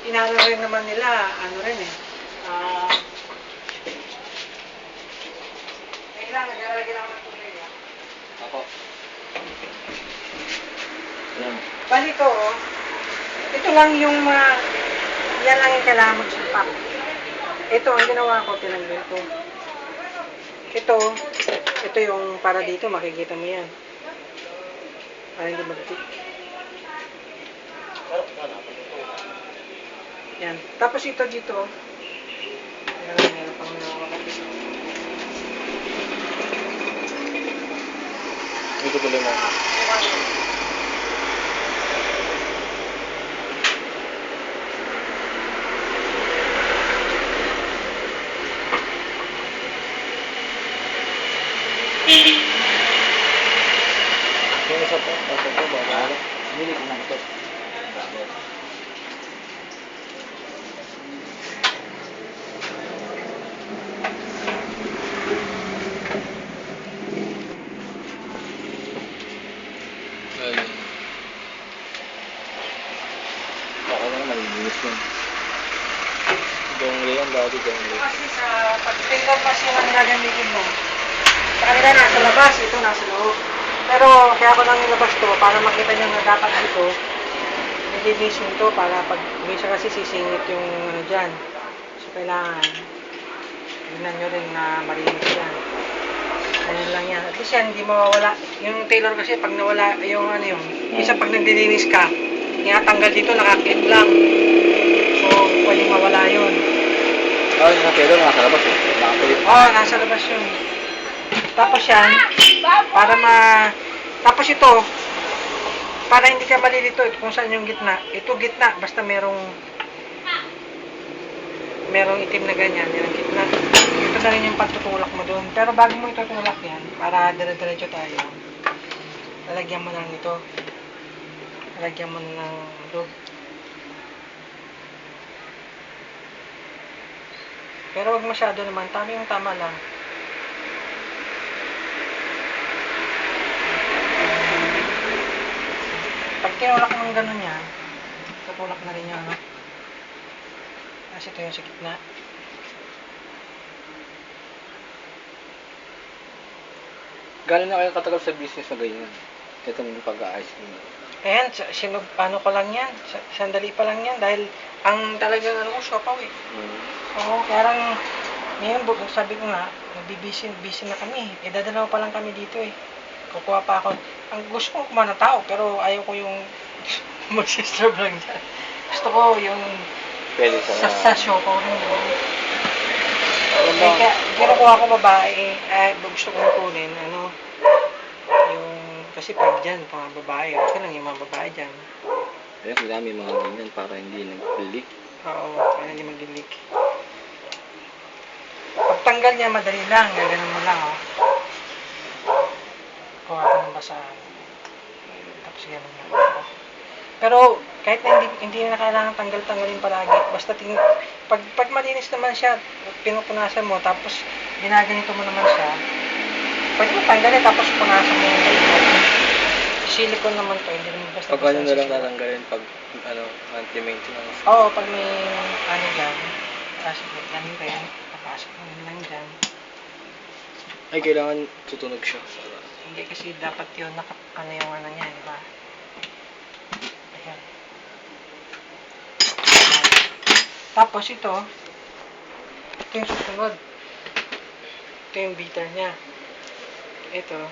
inano rin naman nila, ano rin eh. Kailangan, naglalagay lang ng tubig. Ako. Yan. Bali ito, oh. Ito lang yung yan lang yung kailangan magsulpak. Ito, ang ginawa ko, tinanggal ko. Ito yung para dito, makikita mo yan. Para hindi magtik. Yan. Tapos ito dito. Meron pang nakakapit. Ito tuloy mo. Yung isa po, bago. Hindi ko na ito. Ayun. Baka na malinis yun. Dongle yan, dati dongle. Kasi sa pag-finger machine ang nagamitin mo. Sa kanila nasa labas, ito nasa loob. Pero kaya ko lang nilabas to para makita nyo na dapat dito nililisin to para pag minsan kasi sisingit yung ano dyan. So kailangan tignan nyo rin na malinis yan. Ganyan lang yan. At least yan, hindi mawawala. Yung tailor kasi pag nawala yung ano yung minsan pag naglilinis ka, tinatanggal dito, nakakit lang. So pwedeng mawala yun. Yung tailor nasa labas eh. Nakapulit. Nasa labas yun. Tapos yan, tapos ito, para hindi ka malilito, kung saan yung gitna. Ito gitna, basta merong itim na ganyan, yan ang gitna. Ito na rin yung pagtutulak mo doon. Pero bago mo itutulak yan, para dire-diretso tayo, lalagyan mo lang ito. Lalagyan mo na ng lube. Pero wag masyado naman, tama lang. Pag tinulak ng gano'n yan, tutulak na rin yung ano. Kasi ito yung sa gitna. Gano'n na kayo katagal sa business na ganyan? Itong pag-aayos nyo. Ayan, ano ko lang yan, sandali pa lang yan, dahil ang talagang ano ko, siopaw eh. Oo, kaya lang, ngayon, sabi ko nga, busy na kami. Dadalawa pa lang kami dito eh. Kukuha pa ako. Ang gusto ko kumana tao, pero ayaw ko yung mag-serve lang dyan. Gusto ko yung Pwede sa siopaw rin. Kaya, kinukuha ko babae, gusto kong kunin, ano, kasi pag dyan, mga babae, okay lang yung mga babae dyan. Kaya kailangan may mga ganyan para hindi nag-leak. Oo, para hindi mag-leak. Pagtanggal niya, madali lang. Gaganon mo lang, oh. Kuha ko ng basahan. Tapos gano'n lang. Pero, kahit na hindi na kailangan tanggalin palagi. Basta pag malinis naman siya, pinupunasan mo, tapos ginaganito mo naman siya, pwede mo tanggalin, tapos punasan mo yung silicone naman to, hindi naman basta. Pag ano na lang tatanggalin pag anti-maintenance. Oo, pag may ano dyan, ganin ko yan, papasok mo lang dyan. Ay, kailangan tutunog siya. Hindi kasi dapat yun, ano yung ano niya, di ba? Ayan. Tapos ito yung susunod. Ito yung beater niya. Ito.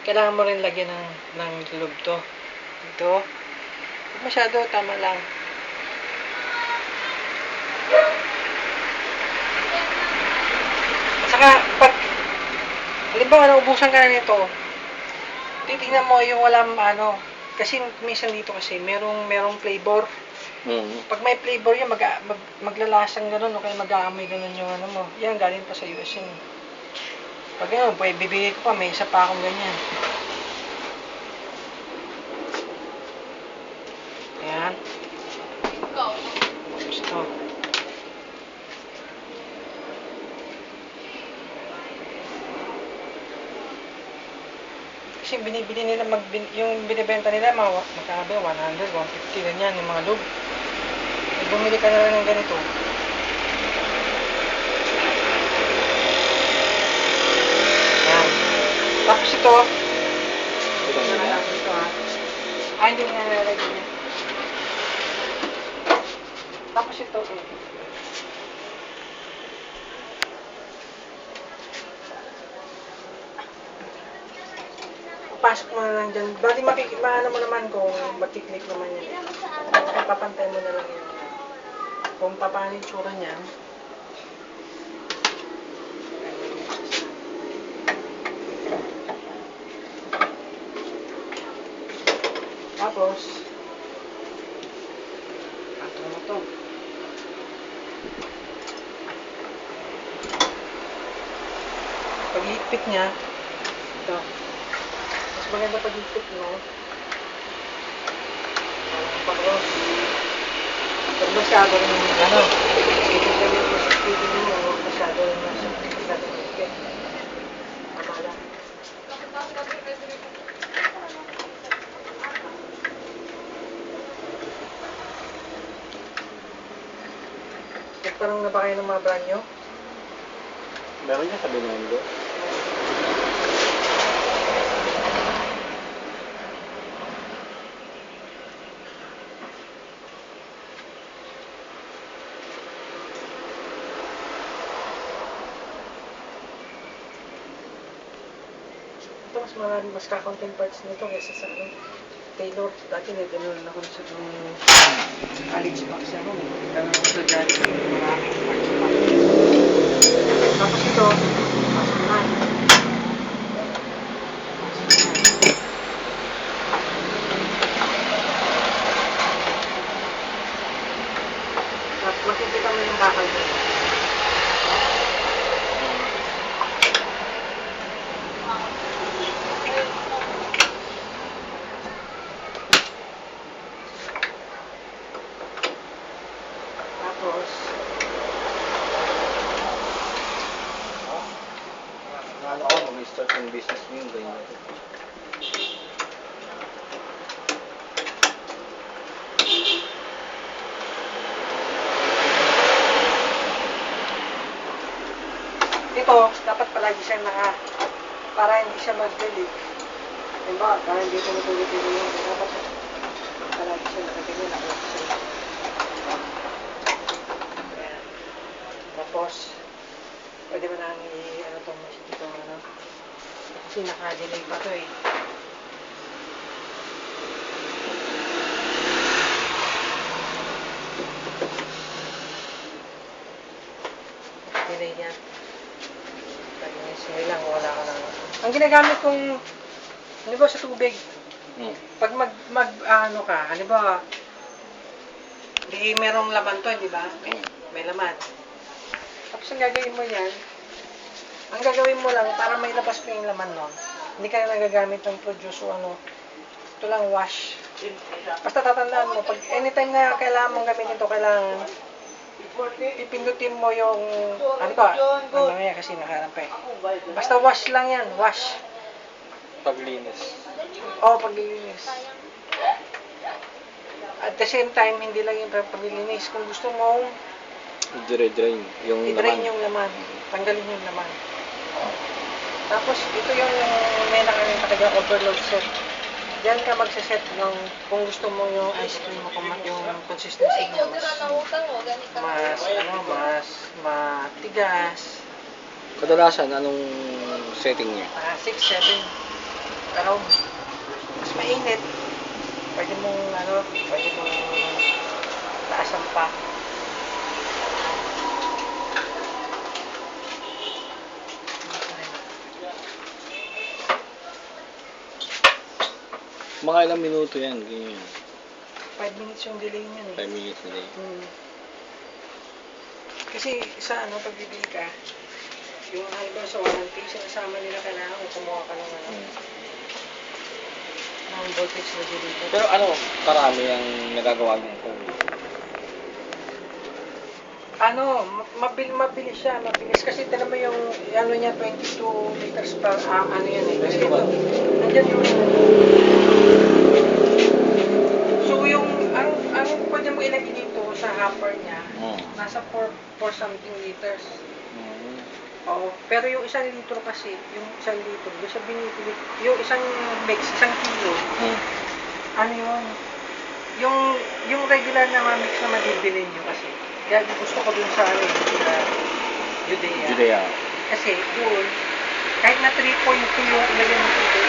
Kailangan mo rin lagyan ng lube to. Ito. Masyado, tama lang. At saka, pag halimbawa, naubusan ka na nito, titignan mo yung walang ano, kasi minsan dito kasi, merong flavor. Pag may flavor yan, maglalasang gano'n, o kaya mag-aamoy gano'n yung ano mo. Yan, galing pa sa US yun. Pag gano'n, bibigay ko pa, may isa pa akong ganyan. Ayan. Gusto. Kasi binibili nila, yung binibenta nila, magkakabi, 100, 150, ganyan, yung mga lube. Bumili ka na lang ng ganito. Yan. Tapos ito, Ito na nila. ito ha. Ah, hindi na nalalagay niya. Tapos ito, papasok mo na lang dyan. Bali maano mo naman kung magkiklik naman yan. Papantay mo na lang yun. Kung paano yung tsura niyan. Tapos, patong mo to. Pag-higpit niya, ito. Mas maganda pag-higpit mo. Pag masyado rin ano, ito mo, masyado rin masyado higpit. Tama lang. Nagtanong na ba kayo ng mga brand nyo? Meron niya sa Binondo. Ito mas marami, mas kakaunting parts nito kaysa sa ano, Taylor. Dati nag-ano ako sa itong AliExbox ako. Nagtanong ako sa dyan. Maraming parts pa. Tapos ito, pasok na. Tapos makikita mo yung bakal nito. Tapos, Ano ako, mag-start yung business mo yung ganyan. ito, dapat palagi siyang para hindi siya mag-delete. Diba, para hindi ito matulog-tulog yung dapat palagi siya nakaganyan, nakalap siya. Ayan. Tapos, pwede mo nang ano itong ano, kasi naka-delay pa ito eh. Delay niya. Sige lang, wala ka lang. Ang ginagamit kong, ano ba sa tubig, pag ano ka, ano ba, di merong laman to, di ba? May laman. Tapos ang gagawin mo yan, ang gagawin mo lang, para may labas mo yung laman nun, hindi ka na nagagamit ng produce o ano, ito lang wash. Basta tatandaan mo, pag anytime na kailangan mong gamitin ito, kailangan ipindutin mo yung, ano ba, ano yan kasi nakaharap eh. Basta wash lang yan, wash. Paglinis. Oo, paglilinis. At the same time, hindi lang yung paglilinis. Kung gusto mong Dire-drain. Yung i-drain laman. yung laman, tanggalin yung laman. Tapos, ito yung may nakagaya overload set. Diyan ka magsaset ng kung gusto mo yung ice cream mo, kung yung consistency niya mas matigas. Kadalasan, anong setting niya? 6, 7. Pero, mas mainit. Pwede mong taasan pa. Mga ilang minuto yan, ganyan. 5 minutes yung delay niyan eh. 5 minutes na din. Kasi sa pag bibili ka, yung halimbawa sa warranty, sinasama nila kailangan kung kumuha ka ng voltage regulator. Pero ano, karami ang nagagawa ng phone. Mabilis siya, mabilis. Kasi tinan mo yung, niya, 22 liters per, yan eh. Kasi ito, nandyan yung, so yung, ang pwede mo ilagay dito sa hopper niya, Hmm. nasa 4 something liters. Hmm. Oo. Pero yung 1 litro kasi, yung 1 litro, doon sa binibili, yung isang mix, 1 kilo, Hmm. ano yun? Yung regular na mamix na mabibili nyo kasi. Kaya gusto ko dun sa ano, sa Judea. Judea. Kasi doon, kahit na 3.2 yung ilagay mo dito,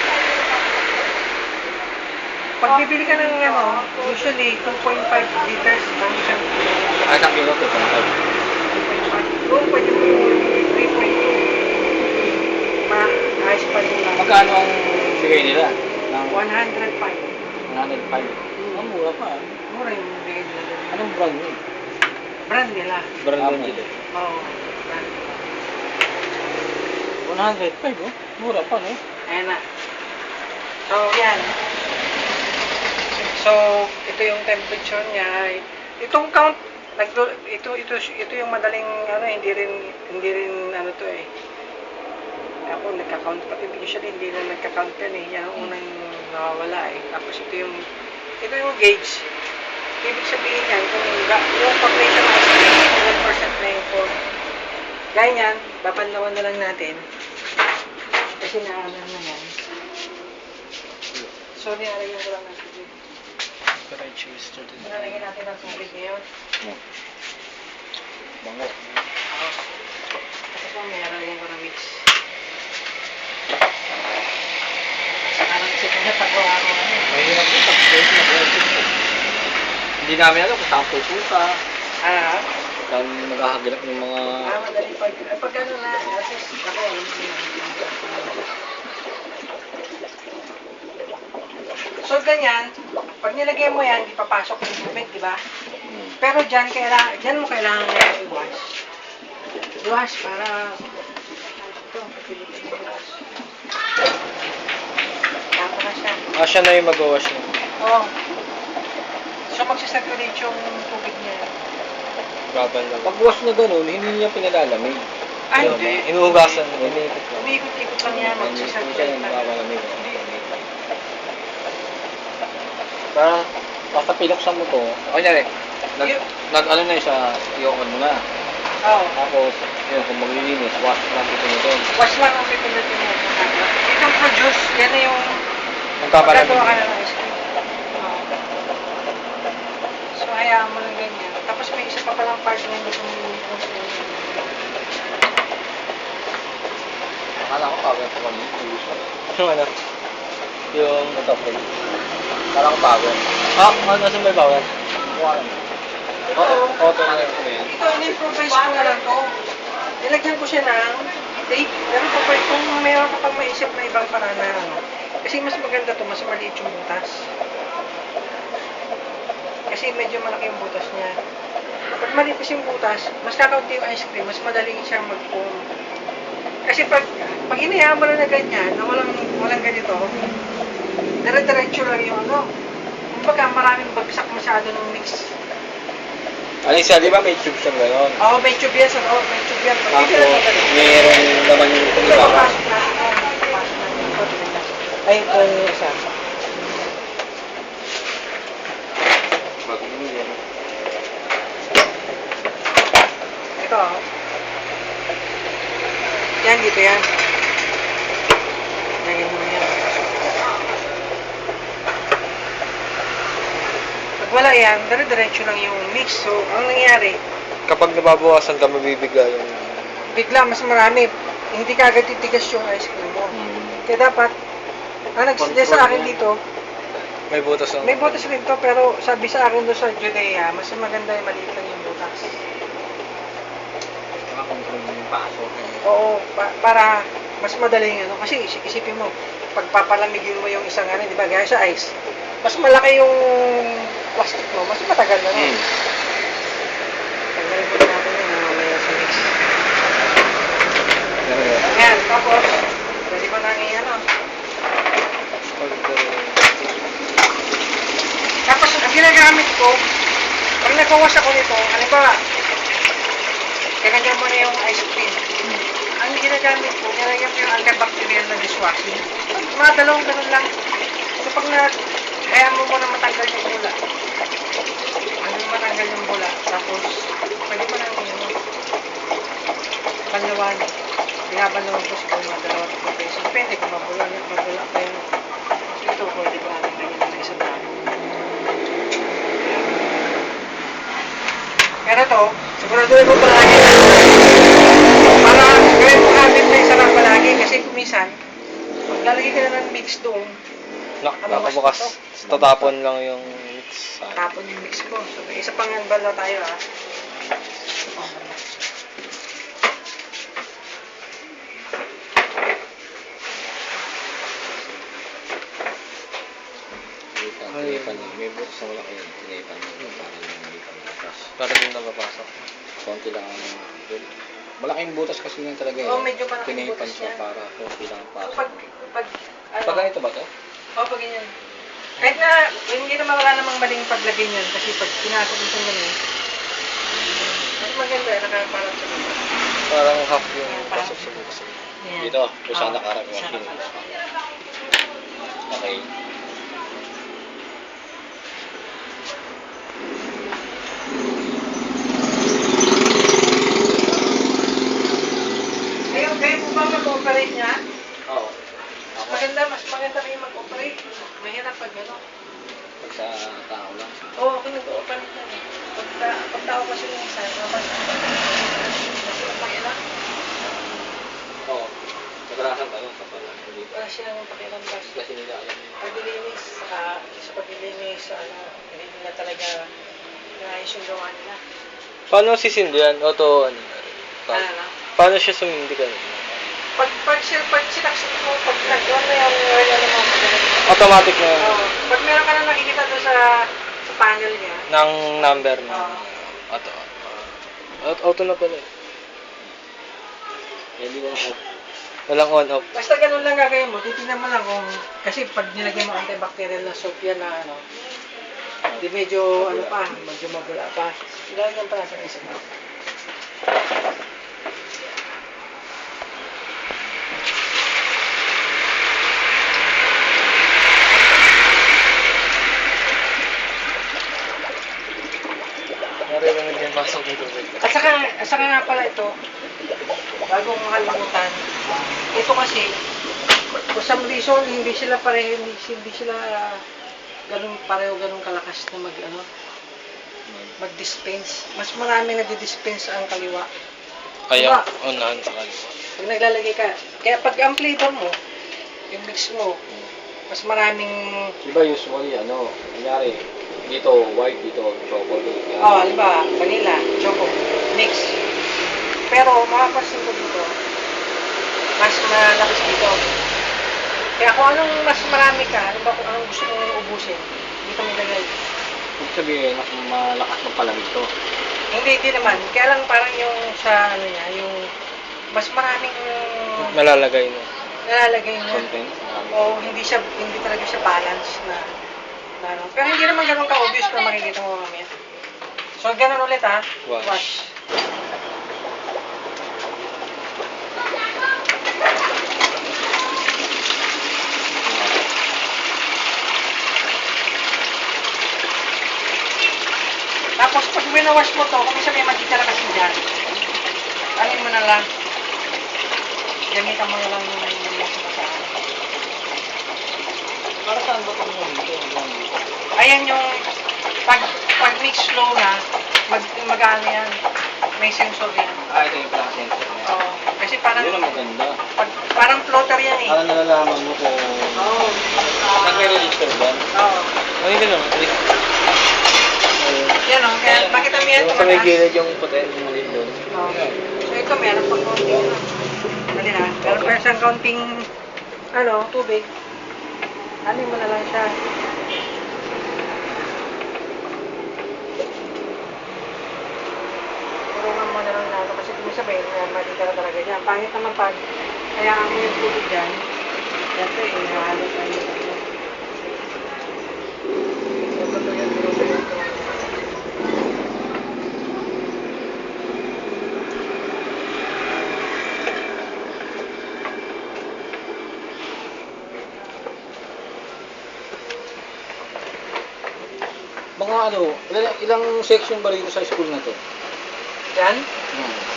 pag bibili ka ng ano, usually 2.5 liters ang isang kilo. Ay, isang kilo to. 2.5. Doon pwede mo yung 3.2. Maayos pa rin lang. Magkano ang bigay nila? Ng 105. 105. Ang mura pa. Mura yung bigay nila doon. Anong brand yun? Brand nila. Brand ng Judea. Oo. Brand nila. 105, oh. Mura pa, no? Ayan na. So, yan. So, ito yung temperature niya. Itong count, ito yung madaling, ano, hindi rin, ano to eh. Ako, nagka-count pati usually hindi na nagka-count yan eh. Yan ang unang nawawala eh. Tapos ito yung gauge. Ibig sabihin yan, kung yung population ice cream, 1% na yung form. Gaya yan, babanlawan na lang natin. Kasi naaman na yan. So, nilalagyan ko lang ng tubig. But I choose to do Nilalagyan natin ng tubig ngayon. Bango. Tapos mamaya nilalagyan ko ng mix. Parang kasi pinatagawa ko ano. Mahirap ito. Hindi namin alam kung saan pupunta. Ah, Saan naghahagilap ng mga... madali pag ano na, at least ako, hindi na. So, ganyan, pag nilagay mo yan, di papasok yung tubig, di ba? Pero dyan mo kailangan i-wash. I-wash para, ito, i-wash. Tama na siya. Siya na yung mag-wash mo. Oo. So, magsisirculate yung tubig niya. Babal lang. Pag wash na ganun, hindi niya pinalalamig. Ay, hindi. Inuhugasan mo. Iniikot lang. Umiikot-ikot lang yan, magsisirculate lang. Babalamig. Para, basta pinaksan mo to, kunyari, ano na siya, i-on mo na. Oo. Tapos, yun, kung maglilinis, wash lang ito nito. Wash lang ang pipindutin mo. Itong produce, yan na yung Magpapalamig. magagawa ka na ng ice cream. Oo. So, hayaan mo lang ganyan. Tapos may isa pa palang part na hindi kong Akala ko power pa kami. Yung ano? Yung ito, friend. Akala ko power. Nasa may power? Wala. Auto na lang ko yan. Ito, in-improvise ko na lang to. Nilagyan ko siya ng tape. Pero kung mayroon ka pang maisip na ibang paraan na ano. Kasi mas maganda to, mas maliit yung butas. Kasi medyo malaki yung butas niya. Pag maliit kasi yung butas, mas kakaunti yung ice cream, mas madaling siyang mag-foam. Kasi pag inayaan mo na ganyan, na walang ganito, dire-diretso lang yung ano. Kumbaga maraming bagsak masyado ng mix. Ano yung di ba may tube siyang gano'n? Oo, may tube yan. May tube yan. Tapos, meron naman yung Ito, iba. papasok natin. Papasok natin. Ito, tingnan. Ay, ito yung isa. Ito. Yan, dito yan. Lagyan mo yan. Pag wala yan, dire-diretso lang yung mix. So, ang nangyari, Kapag nababawasan ka, mabibigla yung... bigla mas marami. Hindi ka agad titigas yung ice cream mo. Kaya dapat, ang nag-suggest sa akin dito, May butas ang... may butas rin to, pero sabi sa akin doon sa Judea, mas maganda yung maliit lang yung butas. Nakakontrol mo yung pasok. Oo, para mas madaling ano. Kasi isipin mo, pagpapalamigin mo yung isang ano, di ba, gaya sa ice, mas malaki yung plastic mo, mas matagal na rin. Tanggalin ko na natin yun, mamaya sa mix. Ayan, tapos, pwede ko nang ano. Tapos, ang ginagamit ko, pag nagkawas ako nito, ano ba, kinagyan mo na yung ice cream. Ang ginagamit ko, nilagyan ko yung antibacterial na dishwashing. Mga dalawang ganun lang. So, pag kaya mo muna matanggal yung ula. Ano mo matanggal matanggal yung bula. Tapos, pwede mo nang ano, banlawan. Binabanlawan ko siguro mga 2 pesos. Depende kung mabula pa yun. So, ito, pwede ko natin lagyan ng isang dami. Pero to, siguraduhin mo palagi na para gawin mo habit na isa lang palagi kasi kung minsan, pag lalagay ka na ng mix doon, Nakabukas. Tatapon lang yung mix. tapon yung mix mo. So, may isa pang bala tayo ha. Tinipan niya. May butas na wala kayo. Tinipan niya. Para yung hindi pa butas. Para din napapasok. Konti lang ang... Malaking butas kasi yan talaga eh. Oo, medyo malaking Tinipan butas siya yan. para konti lang ang So, pasok. pag, ano, Pag ganito ba to? pag ganyan. Kahit na, hindi naman wala namang maling paglagay niyan kasi pag pinasok mo siya ganun, mas maganda, nakaparang sa baba. Parang half yung pasok sa bukas. Yan. Dito, kung saan nakarang yung saan machine. nakarang. Okay. Ayun, kayo po ba mag-ooperate niya? Oo. Mas maganda kayo mag-operate. Mahirap pag ano. Pag sa tao lang. Oo, ako nag-ooperate yan eh. Pag tao kasi yung isa, mabas ang pakialam. Oo. Nagarasan tayo kapag hindi. Wala silang pakialambas. Kasi nila alam yun. Paglilinis, sa paglilinis, hindi nila talaga naayos yung gawa nila. Paano sisindi yan? Auto, ano? Ano na? Paano siya sumindi ka? Pag sinaksak mo, pag nag-on na yung ano mo, Automatic na yan. pag meron ka na nakikita doon sa panel niya, Ng number na. Oo. Auto. Auto na pala eh. Hindi mo ako. Walang on-off. basta ganun lang gagawin mo, titignan mo lang kung, kasi pag nilagyan mo antibacterial na soap yan na ano, di medyo ano pa, medyo mabula pa. Ilalagyan pa natin isa pa. Narinig yung pasok dito. At saka nga pala ito, bago kong makalimutan, ito kasi, for some reason, hindi sila pareho, hindi sila ganun pareho, ganun kalakas na mag-dispense. Mas marami nag-dispense ang kaliwa. Kaya, Diba? unahan sa kaliwa. Pag naglalagay ka, kaya pag ang flavor mo, yung mix mo, mas maraming, Diba usually ano, kunyari, dito white, dito chocolate. halimbawa, vanilla, choco, mix. Pero makapansin ko dito, mas malakas dito. Kaya kung anong mas marami ka, halimbawa kung anong gusto mong ubusin, dito may lagay. Ibig sabihin, mas malakas ng palamig to. Hindi naman. Kaya lang parang yung sa ano niya, yung mas maraming Malalagay na. nalalagay niya. Content. O hindi talaga siya balance na ano. Pero hindi naman ganun ka-obvious na makikita mo mamaya. So ganun ulit ha. Wash. Tapos pag winawash mo to, kung isa may matitira kasi dyan, alin mo na lang. Gamitan mo na lang yung masasahan. Para saan ba itong dito? Ayan yung pag mix slow na, mag-ano yan. May sensor yan. Ito yung pala sensor niya. Oo. Kasi parang Yun ang maganda. parang floater yan eh. Para nalalaman mo kung Oo. nagre-register ba? Oo. Ano yun naman? Yan o, kaya makita mo yan Sa may tumataas. gilid yung puti. Yung maliit doon. Oo. So ito meron pang konting ano. Dali na. Meron pa siyang konting tubig. Anin mo na lang siya. Turungan mo na lang lalo kasi kung sabihin na mali ka na talaga dyan. Pangit naman pag hayaan mo yung tubig dyan. Siyempre, ihahalo tayo yung ano. Tutuloy. Mga ano, Ilang section ba rito sa school na to? Yan. Hmm.